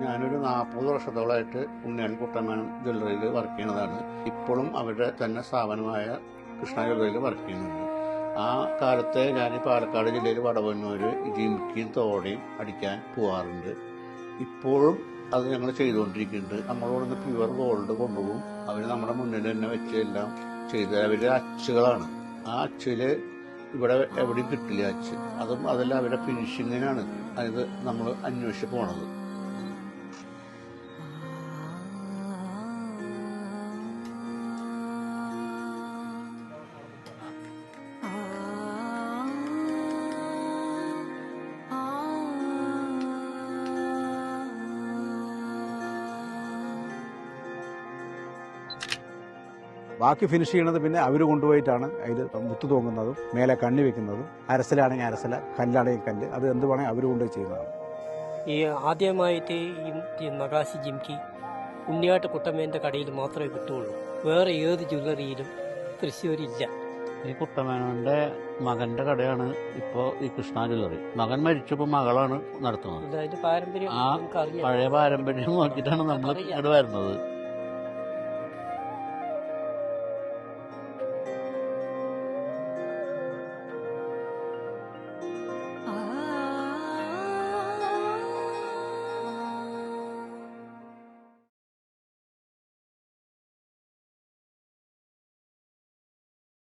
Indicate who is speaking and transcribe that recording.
Speaker 1: ഞാനൊരു 40 വർഷത്തോളമായിട്ട് ഉണ്ണിയാൽ കുട്ടമേനോൻ ജ്വല്ലറിയിൽ വർക്ക് ചെയ്യുന്നതാണ്. ഇപ്പോഴും അവരുടെ തന്നെ സ്ഥാപനമായ കൃഷ്ണ ജ്വല്ലറിയിൽ വർക്ക് ചെയ്യുന്നുണ്ട്. ആ കാലത്തെ ഞാൻ പാലക്കാട് ജില്ലയിൽ വടവന്നൂർ ജിംകിയും തോടയും അടിക്കാൻ പോകാറുണ്ട്. ഇപ്പോഴും അത് ഞങ്ങൾ ചെയ്തുകൊണ്ടിരിക്കുന്നുണ്ട്. നമ്മളോടൊന്ന് പ്യുവർ ഗോൾഡ് കൊണ്ടുപോകും. അവർ നമ്മുടെ മുന്നിൽ തന്നെ വെച്ച് എല്ലാം ചെയ്ത് അവരുടെ അച്ചുകളാണ്. ആ അച്ചിൽ ഇവിടെ എവിടെയും കിട്ടില്ല അച്ച്. അതെല്ലാം അവരുടെ ഫിനിഷിങ്ങിനാണ് അത് നമ്മൾ അന്വേഷിച്ച് പോണത്.
Speaker 2: ബാക്കി ഫിനിഷ് ചെയ്യണത് പിന്നെ അവർ കൊണ്ടുപോയിട്ടാണ് അതിൽ മുത്തു തൂങ്ങുന്നതും മേലെ കണ്ണി വെക്കുന്നതും അരസലാണെങ്കിൽ അരസല, കല്ലാണെങ്കിൽ കല്ല്, അത് എന്ത് വേണമെങ്കിൽ അവർ കൊണ്ടുപോയി ചെയ്യുന്നതാണ്.
Speaker 3: ഈ ആദ്യമായിട്ട് ഈ നഗാശി ജിംകി ഉണ്ണിയാട്ട് കുട്ടമ്മേൻ്റെ കടയിൽ മാത്രമേ കിട്ടുകയുള്ളൂ. വേറെ ഏത് ജ്വല്ലറിയിലും തൃശ്ശൂരില്ല.
Speaker 1: ഈ കുട്ടമേനോന്റെ മകന്റെ കടയാണ് ഇപ്പോൾ ഈ കൃഷ്ണ ജ്വല്ലറി. മകൻ മരിച്ചപ്പോൾ മകളാണ് നടത്തുന്നത്.
Speaker 3: അതിന്റെ പാരമ്പര്യം
Speaker 1: ആ പഴയ പാരമ്പര്യം നോക്കിയിട്ടാണ് നമ്മൾ ഇവിടെ വരുന്നത്.